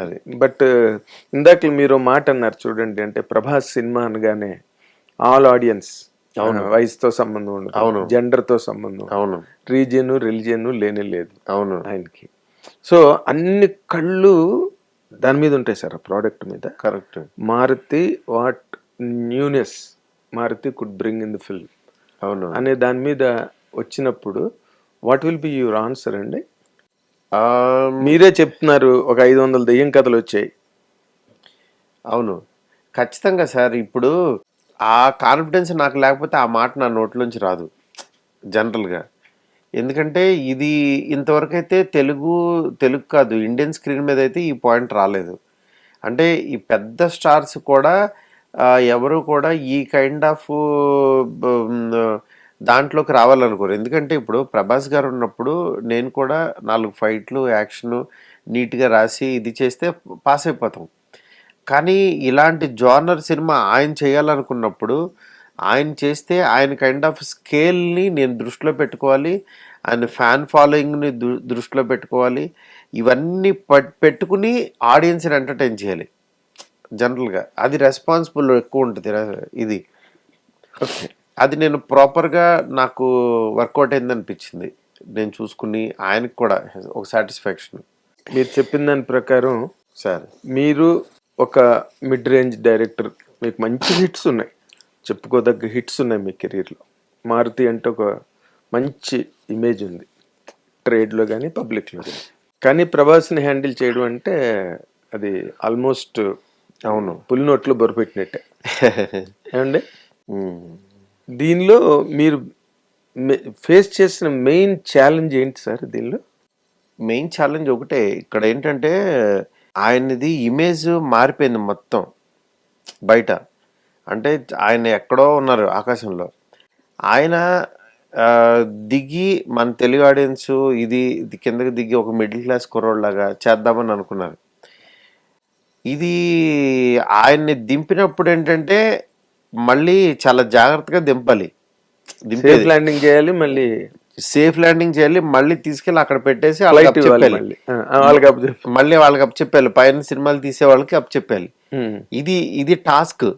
అది బట్ ఇందాక మీరు మాట అన్నారు చూడండి, అంటే ప్రభాస్ సినిమా అనగానే ఆల్ ఆడియన్స్, వయసుతో సంబంధం ఉండదు, అవును జెండర్తో సంబంధం, అవును రీజియన్ రిలీజియన్ లేనే లేదు అవును ఆయనకి. సో అన్ని కళ్ళు దాని మీద ఉంటాయి సార్, ఆ ప్రోడక్ట్ మీద. Correct. Maruti what newness Maruti could bring in the film అవును అనే దాని మీద వచ్చినప్పుడు what will be your answer అండి? మీరే చెప్తున్నారు ఒక 500 దెయ్యం కథలు వచ్చాయి. అవును ఖచ్చితంగా సార్. ఇప్పుడు ఆ కాన్ఫిడెన్స్ నాకు లేకపోతే ఆ మాట నా నోట్లోంచి రాదు జనరల్గా. ఎందుకంటే ఇది ఇంతవరకు అయితే తెలుగు కాదు, ఇండియన్ స్క్రీన్ మీద అయితే ఈ పాయింట్ రాలేదు. అంటే ఈ పెద్ద స్టార్స్ కూడా ఎవరు కూడా ఈ కైండ్ ఆఫ్ దాంట్లోకి రావాలనుకోరు. ఎందుకంటే ఇప్పుడు ప్రభాస్ గారు ఉన్నప్పుడు నేను కూడా 4 ఫైట్లు యాక్షన్ నీట్గా రాసి ఇది చేస్తే పాస్ అయిపోతాం. కానీ ఇలాంటి జోనర్ సినిమా ఆయన చేయాలనుకున్నప్పుడు ఆయన చేస్తే ఆయన కైండ్ ఆఫ్ స్కేల్ని నేను దృష్టిలో పెట్టుకోవాలి, ఆయన ఫ్యాన్ ఫాలోయింగ్ని దృష్టిలో పెట్టుకోవాలి. ఇవన్నీ పెట్టుకుని ఆడియన్స్ని ఎంటర్టైన్ చేయాలి జనరల్గా. అది రెస్పాన్సిబుల్ ఎక్కువ ఉంటుంది ఇది. అది నేను ప్రాపర్గా నాకు వర్కౌట్ అయింది అనిపించింది. నేను చూసుకుని ఆయనకు కూడా ఒక సాటిస్ఫాక్షన్. మీరు చెప్పిన దాని ప్రకారం సార్ మీరు ఒక మిడ్ రేంజ్ డైరెక్టర్, మీకు మంచి హిట్స్ ఉన్నాయి, చెప్పుకోదగ్గ హిట్స్ ఉన్నాయి మీ కెరీర్లో. మారుతి అంటే ఒక మంచి ఇమేజ్ ఉంది ట్రేడ్లో కానీ పబ్లిక్లో కానీ. కానీ ప్రభాస్ని హ్యాండిల్ చేయడం అంటే అది ఆల్మోస్ట్ అవును పులినోట్లో బొరపెట్టినట్టే ఏమండి? దీనిలో మీరు ఫేస్ చేసిన మెయిన్ ఛాలెంజ్ ఏంటి సార్? దీనిలో మెయిన్ ఛాలెంజ్ ఒకటే. ఇక్కడ ఏంటంటే ఆయనది ఇమేజ్ మారిపోయింది మొత్తం బయట. అంటే ఆయన ఎక్కడో ఉన్నారు ఆకాశంలో. ఆయన దిగి మన తెలుగు ఆడియన్స్ ఇది కిందకి దిగి ఒక మిడిల్ క్లాస్ కుర్రోడ్లాగా చేద్దామని అనుకున్నారు. ఇది ఆయన్ని దింపినప్పుడు ఏంటంటే మళ్ళీ చాలా జాగ్రత్తగా దింపాలి, సేఫ్ ల్యాండింగ్ చేయాలి, మళ్ళీ సేఫ్ ల్యాండింగ్ చేయాలి, మళ్ళీ తీసుకెళ్ళి అక్కడ పెట్టేసి మళ్ళీ వాళ్ళకి అప్పచెప్పాలి, పైన సినిమాలు తీసే వాళ్ళకి అప్పచెప్పాలి. ఇది టాస్క్.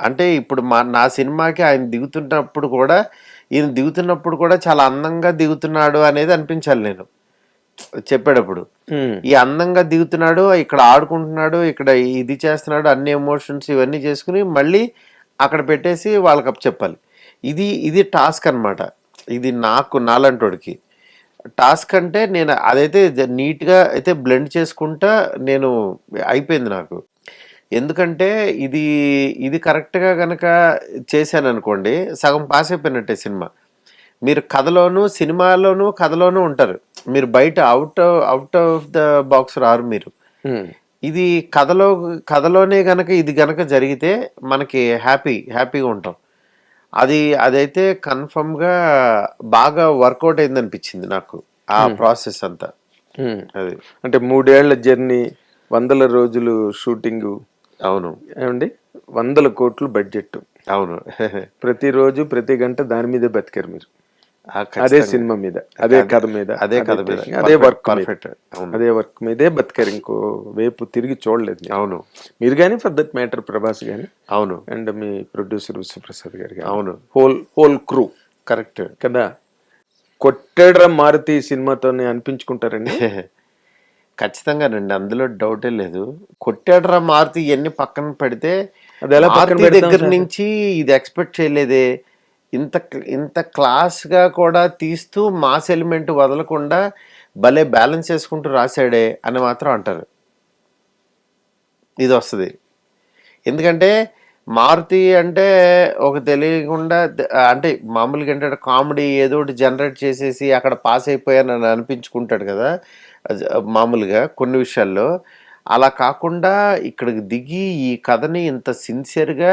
అంటే ఇప్పుడు నా సినిమాకి ఆయన దిగుతున్నప్పుడు కూడా ఈయన దిగుతున్నప్పుడు కూడా చాలా అందంగా దిగుతున్నాడు అనేది అనిపించాలి నేను చెప్పేటప్పుడు. ఈ అందంగా దిగుతున్నాడు, ఇక్కడ ఆడుకుంటున్నాడు, ఇక్కడ ఇది చేస్తున్నాడు, అన్ని ఎమోషన్స్ ఇవన్నీ చేసుకుని మళ్ళీ అక్కడ పెట్టేసి వాళ్ళకి అప్పచెప్పాలి. ఇది టాస్క్ అనమాట. ఇది నాలంటోడికి టాస్క్. అంటే నేను అదైతే నీట్గా అయితే బ్లెండ్ చేసుకుంటా నేను అయిపోయింది నాకు. ఎందుకంటే ఇది కరెక్ట్గా కనుక చేశాను అనుకోండి సగం పాస్ అయిపోయినట్టే సినిమా. మీరు కథలోనూ ఉంటారు, మీరు బయట అవుట్ ఆఫ్ ద బాక్స్ రారు మీరు. ఇది కథలోనే గనక ఇది గనక జరిగితే మనకి హ్యాపీగా ఉంటాం. అదైతే కన్ఫర్మ్గా బాగా వర్కౌట్ అయింది అనిపించింది నాకు ఆ ప్రాసెస్ అంతా. అది అంటే 3 ఏళ్ల జర్నీ, 100 రోజులు షూటింగ్. అవును ఏమండి, 100 కోట్లు బడ్జెట్. అవును ప్రతిరోజు ప్రతి గంట దాని మీదే బతికారు మీరు. అదే సినిమా మీద, అదే కథ మీద, అదే వర్క్ మీదే బతికారు. ఇంకో వైపు తిరిగి చూడలేదు. అవును మీరు కానీ ఫర్ దట్ మ్యాటర్ ప్రభాస్ కానీ. అవును. అండ్ మీ ప్రొడ్యూసర్ విశ్వప్రసాద్ గారు. అవును. Whole crew. కరెక్ట్ కదా. కొట్టేడ్రా మారుతి సినిమాతోనే అనిపించుకుంటారండి. ఖచ్చితంగానండి, అందులో డౌటే లేదు. కొట్టాడ్రా మారుతి ఇవన్నీ పక్కన పెడితే దగ్గర నుంచి ఇది ఎక్స్పెక్ట్ చేయలేదే. ఇంత క్లాస్గా కూడా తీస్తూ మాస్ ఎలిమెంట్ వదలకుండా భలే బ్యాలెన్స్ చేసుకుంటూ రాశాడే అని మాత్రం అంటారు. ఇది వస్తుంది. ఎందుకంటే మారుతి అంటే ఒక తెలియకుండా అంటే మామూలుగా ఏంటంటే కామెడీ ఏదో ఒకటి జనరేట్ చేసేసి అక్కడ పాస్ అయిపోయానని అనిపించుకుంటాడు కదా మామూలుగా కొన్ని విషయాల్లో. అలా కాకుండా ఇక్కడికి దిగి ఈ కథని ఇంత సిన్సియర్గా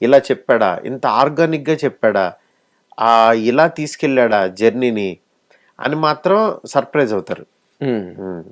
ఇలా చెప్పాడా, ఇంత ఆర్గానిక్గా చెప్పాడా, ఇలా తీసుకెళ్ళాడా జర్నీని అని మాత్రం సర్ప్రైజ్ అవుతారు.